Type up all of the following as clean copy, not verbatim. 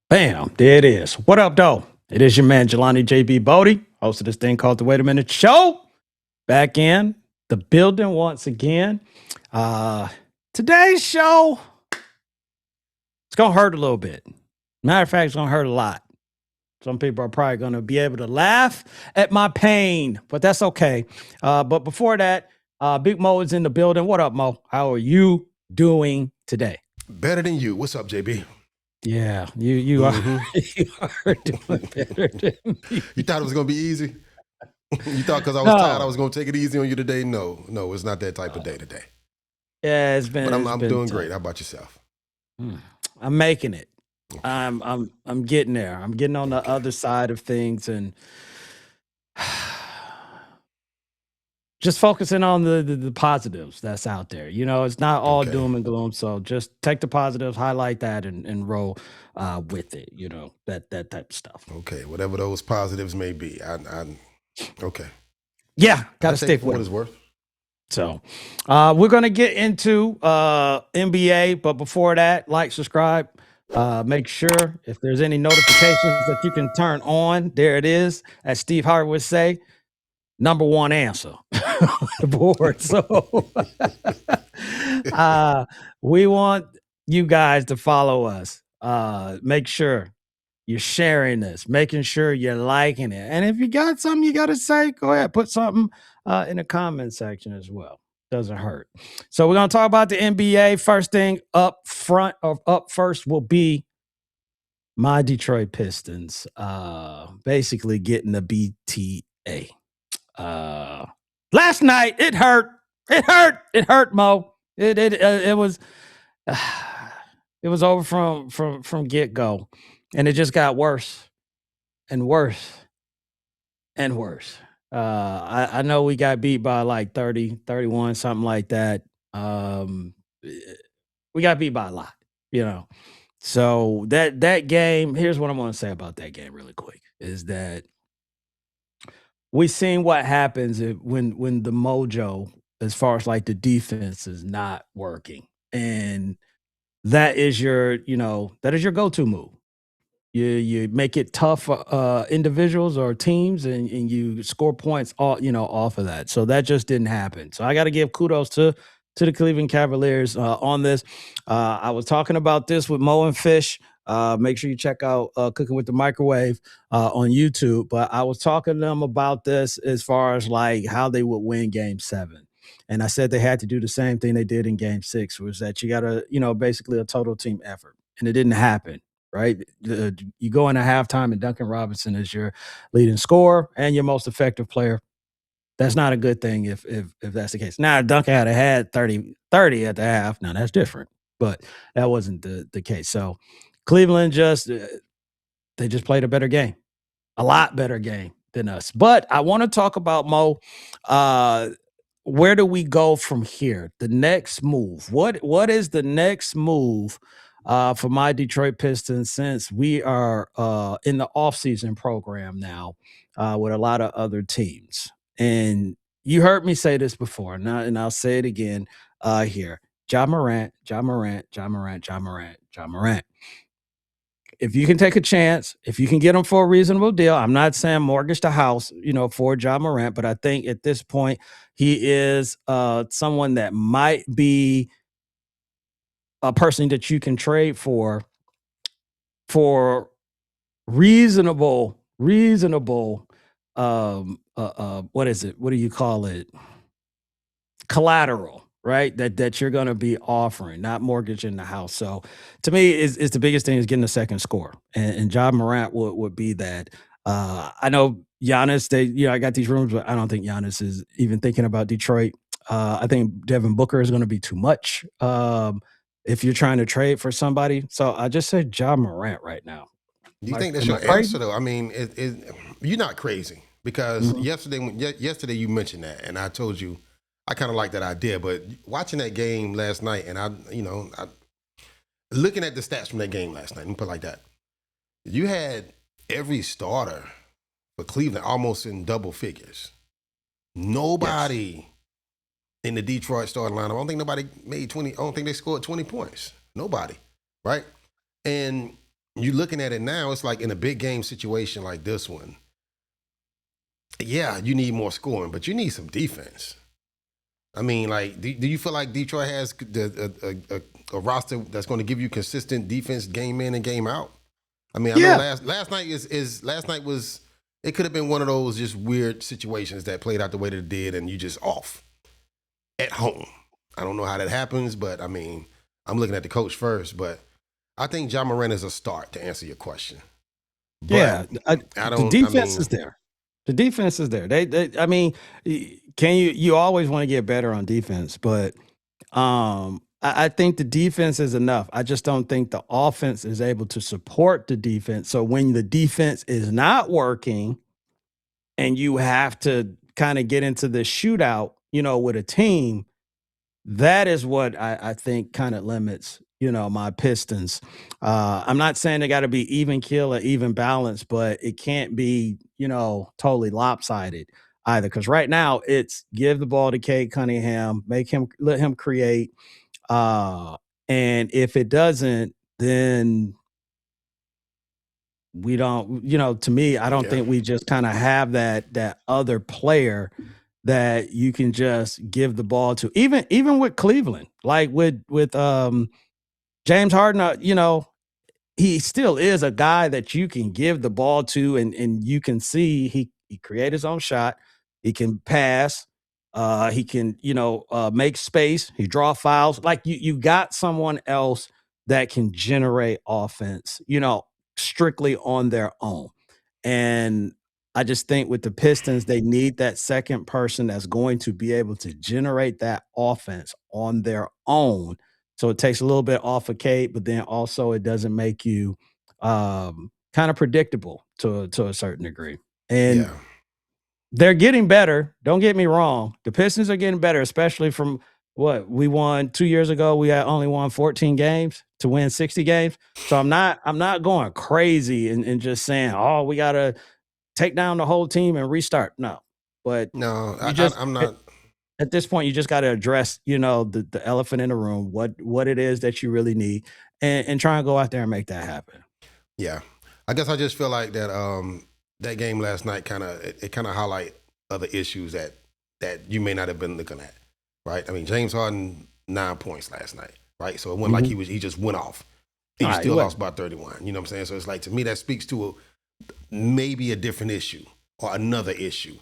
Bam, there it is. What up, though? It is your man, Jelani JB Bodie, host of this thing called the Wait a Minute Show. Back in the building once again. Uh, Today's show, it's going to hurt a little bit. Matter of fact, it's going to hurt a lot. Some people are probably going to be able to laugh at my pain, but that's okay. But before that, Big Mo is in the building. What up, Mo? How are you doing today? Better than you. What's up, JB? Yeah, you are, you are doing better than me. You thought it was going to be easy? You thought because I was tired I No, was going to take it easy on you today? No, it's not that type of day today. yeah, But I'm, it's I'm been doing tough. great. How about yourself? Mm. I'm making it. Okay. I'm getting there. I'm getting on the Okay. other side of things and just focusing on the positives that's out there. You know, it's not all Okay. doom and gloom. So just take the positives, highlight that, and roll with it. You know, that type of stuff. Okay. Whatever those positives may be. Okay. Yeah, got I to take it stick for with what them. it's worth. So we're gonna get into NBA, but before that, like, subscribe. Make sure if there's any notifications that you can turn on, there it is. As Steve Harvey would say, number one answer on the board. So uh, we want you guys to follow us. Make sure you're sharing this, making sure you're liking it. And if you got something you got to say, go ahead, put something in the comment section as well. Doesn't hurt. So we're going to talk about the NBA. First thing up front or up first will be my Detroit Pistons basically getting the BTA. Uh, Last night it hurt. It hurt, Mo. It was it was over from get go, and it just got worse and worse and worse. I know we got beat by like 30, 31, something like that. Eh, we got beat by a lot, you know. So that game, here's what I'm gonna say about that game really quick, is that we seen what happens when the mojo, as far as like the defense, is not working. And that is your, that is your go-to move. You make it tough for individuals or teams, and you score points all off of that. So that just didn't happen. So I got to give kudos to the Cleveland Cavaliers on this. I was talking about this with Mo and Fish. Make sure you check out Cooking with the Microwave on YouTube. But I was talking to them about this as far as like how they would win Game 7. And I said they had to do the same thing they did in Game 6, was that you got to, basically a total team effort. And it didn't happen, right? You go into halftime and Duncan Robinson is your leading scorer and your most effective player. That's not a good thing if that's the case. Now, if Duncan had 30 at the half. Now that's different, but that wasn't the case. So Cleveland just they just played a better game, a lot better game than us. But I want to talk about, Mo. Uh, where do we go from here? The next move. What is the next move for my Detroit Pistons, since we are in the offseason program now with a lot of other teams? And you heard me say this before, and I'll say it again here. Ja Morant, Ja Morant, Ja Morant, Ja Morant, Ja Morant. If you can take a chance, if you can get him for a reasonable deal, I'm not saying mortgage the house, for Ja Morant, but I think at this point he is someone that might be a person that you can trade for reasonable what is it? What do you call it? Collateral, right? That you're going to be offering, not mortgaging the house. So to me, is the biggest thing is getting a second score, and Ja Morant would be that. I know Giannis. I got these rumors, but I don't think Giannis is even thinking about Detroit. I think Devin Booker is going to be too much. If you're trying to trade for somebody, so I just said Ja Morant right now. Do you think that's Am I your crazy? answer, though? I mean, you're not crazy because Mhm. yesterday you mentioned that, and I told you I kind of like that idea. But watching that game last night, and looking at the stats from that game last night, let me put it like that. You had every starter for Cleveland almost in double figures. Yes. Nobody in the Detroit starting lineup. I don't think nobody made 20. I don't think they scored 20 points. Nobody, right? And you looking at it now, it's like in a big game situation like this one, yeah, you need more scoring, but you need some defense. I mean, like, do you feel like Detroit has a roster that's going to give you consistent defense game in and game out? I mean, I know Yeah, last night is last night was it could have been one of those just weird situations that played out the way that it did, and you just off at home. I don't know how that happens, but I mean, I'm looking at the coach first, but I think John Moran is a start to answer your question. But yeah. I The don't. I defense is mean, there. The defense is there. I mean, can you always want to get better on defense, but I think the defense is enough. I just don't think the offense is able to support the defense. So when the defense is not working and you have to kind of get into the shootout, with a team, that is what I think kind of limits, my Pistons. I'm not saying they got to be even kill or even balance, but it can't be, totally lopsided either. Because right now it's give the ball to Cade Cunningham, let him create, and if it doesn't, then we don't, to me, I don't yeah, think we just kind of have that other player that you can just give the ball to. Even with Cleveland, like with James Harden, he still is a guy that you can give the ball to, and you can see he create his own shot. He can pass. He can make space. He draw fouls. Like you got someone else that can generate offense. Strictly on their own. And I just think with the Pistons, they need that second person that's going to be able to generate that offense on their own. So it takes a little bit off of Kate, but then also it doesn't make you kind of predictable to a certain degree. And yeah. they're getting better. Don't get me wrong. The Pistons are getting better, especially from what we won 2 years ago. We had only won 14 games to win 60 games. So I'm not going crazy and just saying, oh, we gotta take down the whole team and restart. No. But No, you just I'm at, not. at this point, you just got to address, the elephant in the room, what it is that you really need, and try and go out there and make that happen. Yeah, I guess I just feel like that. That game last night it kind of highlight other issues that you may not have been looking at, right? I mean, James Harden 9 points last night, right? So it wasn't like Mhm. he just went off. All He right, still what? lost by 31. You know what I'm saying? So it's like to me that speaks to maybe a different issue or another issue,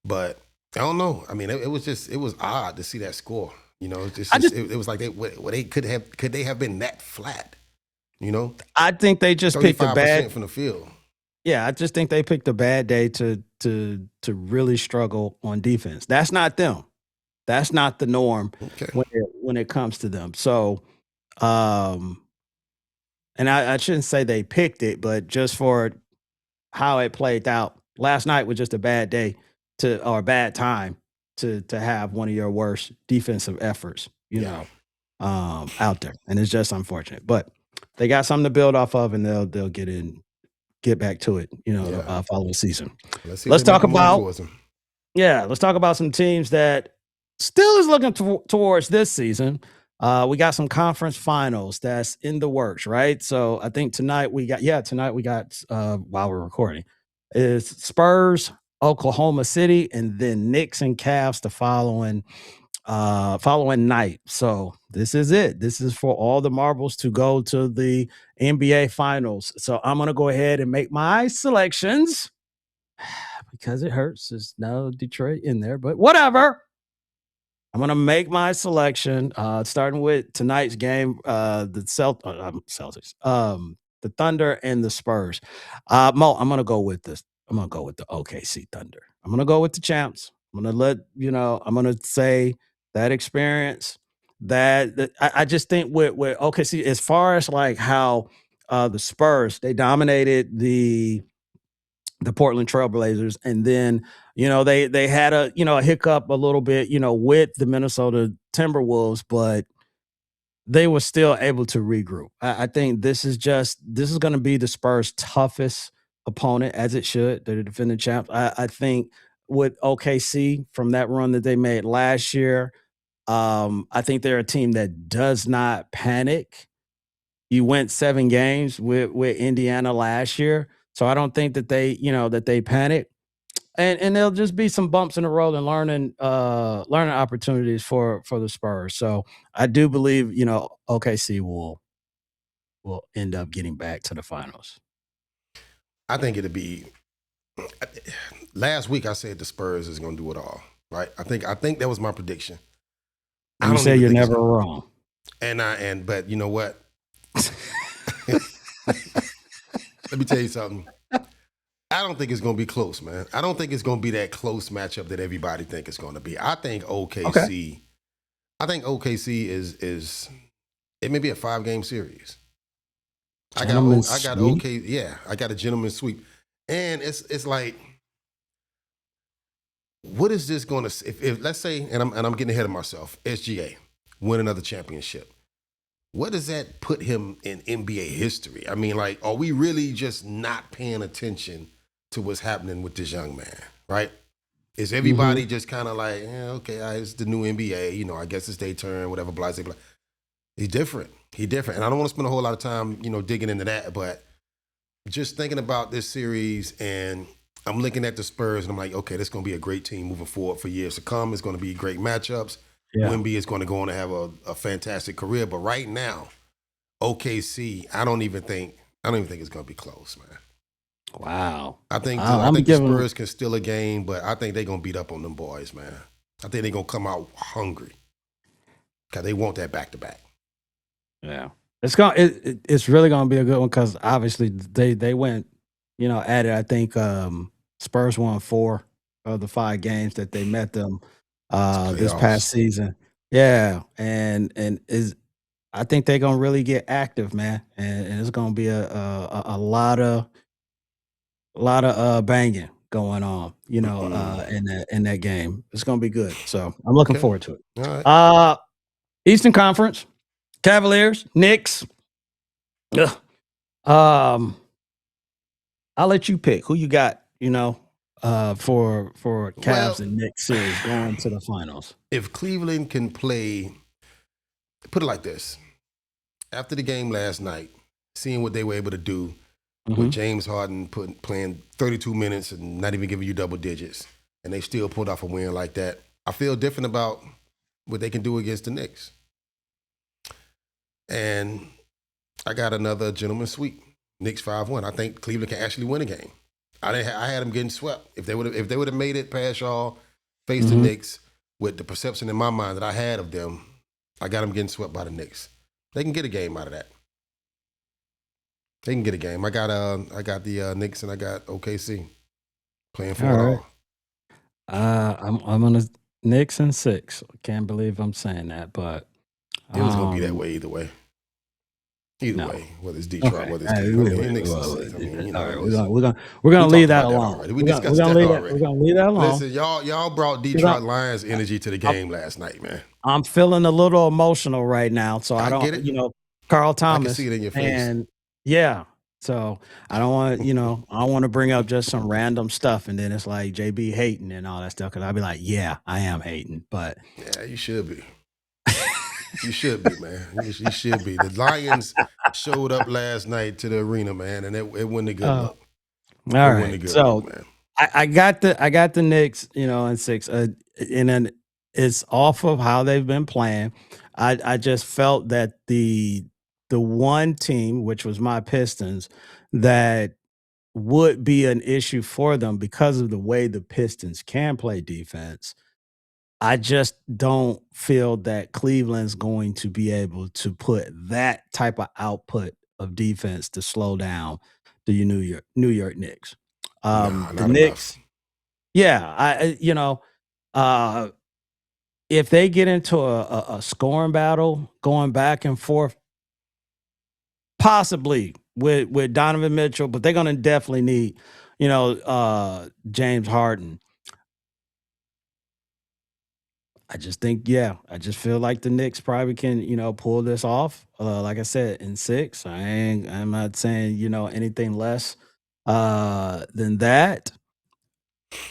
but I don't know. I mean, it was just it was odd to see that score. You know, I just it was like they could they have been that flat? You know, I think they just picked a bad 35% from the field. yeah, I just think they picked a bad day to really struggle on defense. That's not them. That's not the norm Okay. when it comes to them. So, um, and I shouldn't say they picked it, but just for how it played out, last night was just a bad day or a bad time to have one of your worst defensive efforts, Yeah. out there, and it's just unfortunate. But they got something to build off of, and they'll get back to it, Yeah. following season. Let's see if Let's they make talk a move about towards him. Yeah, let's talk about some teams that still is looking towards this season. We got some conference finals that's in the works, right? So I think tonight we got while we're recording is Spurs, Oklahoma City, and then Knicks and Cavs the following night. So this is it. This is for all the marbles to go to the NBA finals. So I'm gonna go ahead and make my selections because it hurts. There's no Detroit in there, but whatever. I'm gonna make my selection. Starting with tonight's game, the Celtics, the Thunder and the Spurs. Mo, I'm gonna go with this. I'm gonna go with the OKC Thunder. I'm gonna go with the champs. I'm gonna I'm gonna say that experience. I just think with OKC, as far as like how the Spurs they dominated the Portland Trailblazers, and then they had a hiccup a little bit with the Minnesota Timberwolves, but they were still able to regroup. I think this is going to be the Spurs' toughest opponent, as it should. They're the defending champs. I think with OKC from that run that they made last year, I think they're a team that does not panic You went 7 games with Indiana last year, so I don't think that they panic. And there'll just be some bumps in the road and learning opportunities for the Spurs. So I do believe, OKC will end up getting back to the finals. I think it'll be. Last week I said the Spurs is going to do it all. Right. I think that was my prediction. And I you don't say even you're think it's. never wrong. But you know what? Let me tell you something. I don't think it's going to be close, man. I don't think it's going to be that close matchup that everybody think it's going to be. I think Okay. OKC. I think OKC is it may be a 5-game series. Gentlemen I got sweep. OK. Yeah, I got a gentleman's sweep, and it's like, what is this going to? If let's say, and I'm getting ahead of myself, SGA win another championship. What does that put him in NBA history? I mean, like, are we really just not paying attention to what's happening with this young man? Right? Is everybody Mhm. just kind of like, yeah, okay, it's the new NBA. I guess it's their turn, whatever. Blah blah. He's different. He different, and I don't want to spend a whole lot of time, digging into that. But just thinking about this series, and I'm looking at the Spurs, and I'm like, okay, this is going to be a great team moving forward for years to come. It's going to be great matchups. Yeah. Wemby is going to go on to have a fantastic career. But right now, OKC, I don't even think it's going to be close, man. Wow. I I'm think the giving Spurs can steal a game, but I think they're going to beat up on them boys, man. I think they're going to come out hungry because they want that back to back. Yeah. It's really gonna be a good one because obviously they went, at it. I think Spurs won 4 of the 5 games that they met them It's this past playoffs. season. Yeah. And is I think they're gonna really get active, man. And it's gonna be a lot of banging going on, in that game. It's gonna be good. So I'm looking Okay. forward to it. All right. Eastern Conference, Cavaliers, Knicks. Ugh. Um, I'll let you pick who you got, for Cavs Well, and Knicks series going to the finals. if Cleveland can play, put it like this: after the game last night, seeing what they were able to do with Mhm. James Harden playing 32 minutes and not even giving you double digits, and they still pulled off a win like that, I feel different about what they can do against the Knicks. And I got another gentleman sweep. Knicks 5-1. I think Cleveland can actually win a game. I had them getting swept. If they would have made it past y'all, face the Mhm. Knicks with the perception in my mind that I had of them, I got them getting swept by the Knicks. They can get a game out of that. They can get a game. I got the Knicks and I got OKC playing All for it right. all. I'm on the Knicks and 6. I can't believe I'm saying that, but It was gonna be that um, way either way. Either no. way, whether it's Detroit, Okay. whether it's Cleveland. I mean, Knicks and six. All right. Listen, We're we gonna leave talked that about that alone. already. We We're discussed gonna that leave that. We're already. gonna leave that alone. Listen, y'all brought 'Cause Detroit Lions I, energy to the I, game last night, man. I'm feeling a little emotional right now, so I I get don't, it. Carl I can see Thomas, it in your face. and yeah, so I don't want to bring up just some random stuff, and then it's like JB hating and all that stuff. Because I'll be like, yeah, I am hating, but Yeah, you should be. You should be, man. You should be. The Lions showed up last night to the arena, man, and it wasn't a good uh, look. It all wasn't a right. good look, So man. I got the Knicks, in 6, and then it's off of how they've been playing. I just felt that the one team, which was my Pistons, that would be an issue for them because of the way the Pistons can play defense. I just don't feel that Cleveland's going to be able to put that type of output of defense to slow down the New York Knicks. Nah, The not enough. Knicks, yeah, uh, if they get into a scoring battle going back and forth, possibly with Donovan Mitchell, but they're gonna definitely need, James Harden. I just think, yeah, I just feel like the Knicks probably can, pull this off. Like I said, in 6. I'm not saying, anything less than that.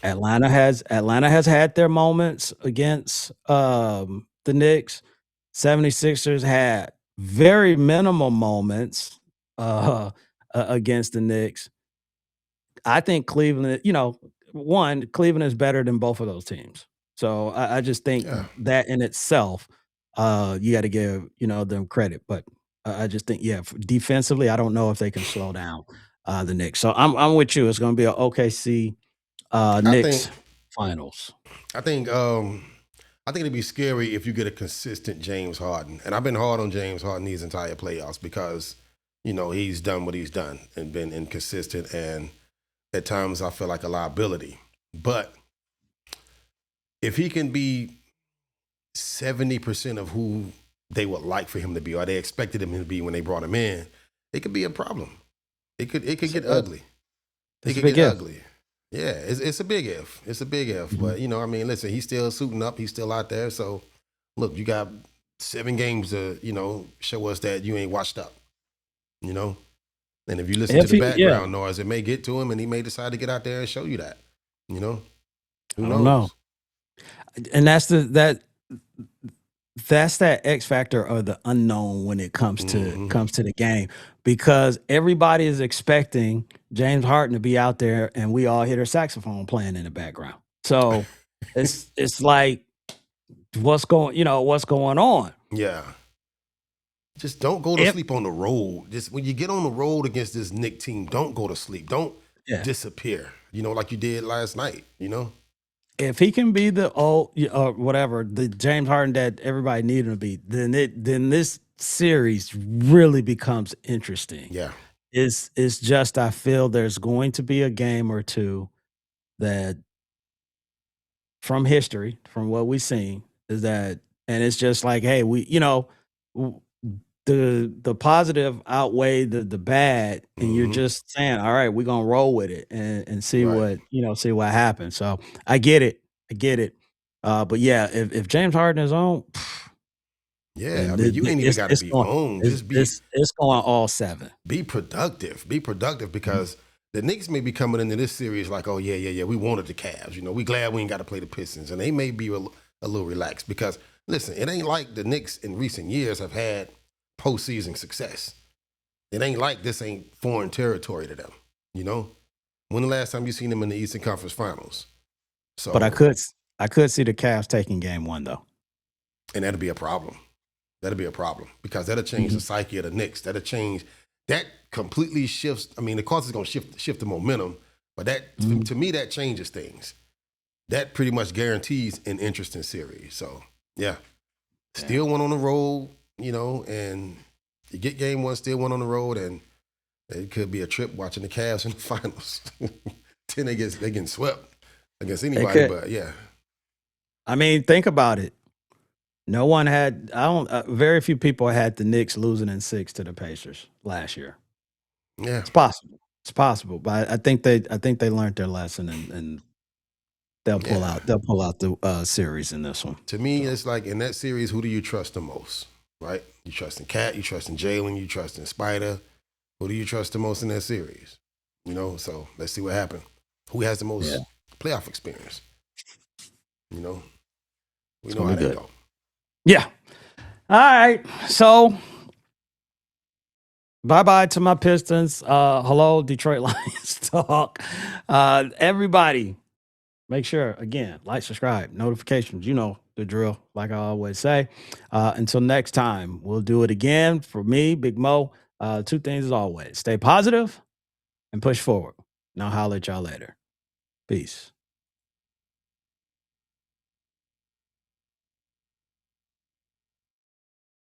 Atlanta has had their moments against the Knicks. 76ers had very minimal moments uh, against the Knicks. I think Cleveland, one, Cleveland is better than both of those teams. So I just think Yeah, that in itself, you got to give them credit. But I just think, yeah, defensively, I don't know if they can slow down the Knicks. So I'm with you. It's going to be a OKC I think Knicks finals. I think I think it'd be scary if you get a consistent James Harden. And I've been hard on James Harden these entire playoffs because, he's done what he's done and been inconsistent and at times I feel like a liability. But if he can be 70% of who they would like for him to be or they expected him to be when they brought him in, it could be a problem. It could get ugly. It It's a could big get if. ugly. Yeah, it's a big if. It's a big if. Mhm. But I mean, listen, he's still suiting up. He's still out there. So look, you got 7 games to show us that you ain't washed up. You know, and if you listen to If the he, yeah, background noise, it may get to him, and he may decide to get out there and show you that. You know, who I don't know. knows? And that's that X factor of the unknown when it Hmm. comes to the game because everybody is expecting James Harden to be out there and we all hear a saxophone playing in the background. So it's like what's going on? Yeah. Just don't go to If sleep on the road. Just when you get on the road against this Nick team, don't go to sleep. Don't yeah, disappear. Like you did last night. if he can be the whatever the James Harden that everybody needed him to be, then this series really becomes interesting. Yeah. It's just I feel there's going to be a game or two that from history, from what we've seen, is that and it's just like, hey, w- the positive outweigh the bad, and you're Hmm. just saying, all right, we're gonna roll with it and Right. see what happens. So I get it. I get it. But yeah, if James Harden is on, Yeah. I then mean, you ain't even got to it's be going on. Just it's going all seven. be productive. Be productive Mhm. because the Knicks may be coming into this series like, oh yeah, yeah, yeah. We wanted the Cavs. We glad we ain't got to play the Pistons, and they may be a little relaxed because listen, it ain't like the Knicks in recent years have had postseason success. It ain't like this ain't foreign territory to them. You know, when the last time you seen them in the Eastern Conference Finals? But So, I could see the Cavs taking game one though. and that'll be a problem. That'll be a problem because that'll change the Mhm. psyche of the Knicks. That'll change. That completely shifts. I mean, the course is going to shift the momentum, but that Mhm. to me that changes things. That pretty much guarantees an interesting series. So yeah, Yeah. still one on the road, and you get game one, still one on the road, and it could be a trip watching the Cavs in the finals. Then they getting swept against They anybody, could. but yeah, I mean, think about it. No one had I don't very few people had the Knicks losing in 6 to the Pacers last year. yeah, It's possible. It's possible, but I think they learned their lesson and yeah. they'll pull out the series in this one. To me, So, it's like in that series, who do you trust the most? Right? You trust in Cat, you trust in Jalen, you trust in Spider. Who do you trust the most in that series? So let's see what happens. Who has the yeah, most playoff experience? You know, we it's know going how to be that good. go. Yeah. All right. So, bye-bye to my Pistons. Hello Detroit Lions talk. Everybody make sure, again, like, subscribe, notifications, you know the drill, like I always say. Until next time, we'll do it again. For me, Big Mo, two things as always: stay positive and push forward. Now, holler at y'all later. Peace.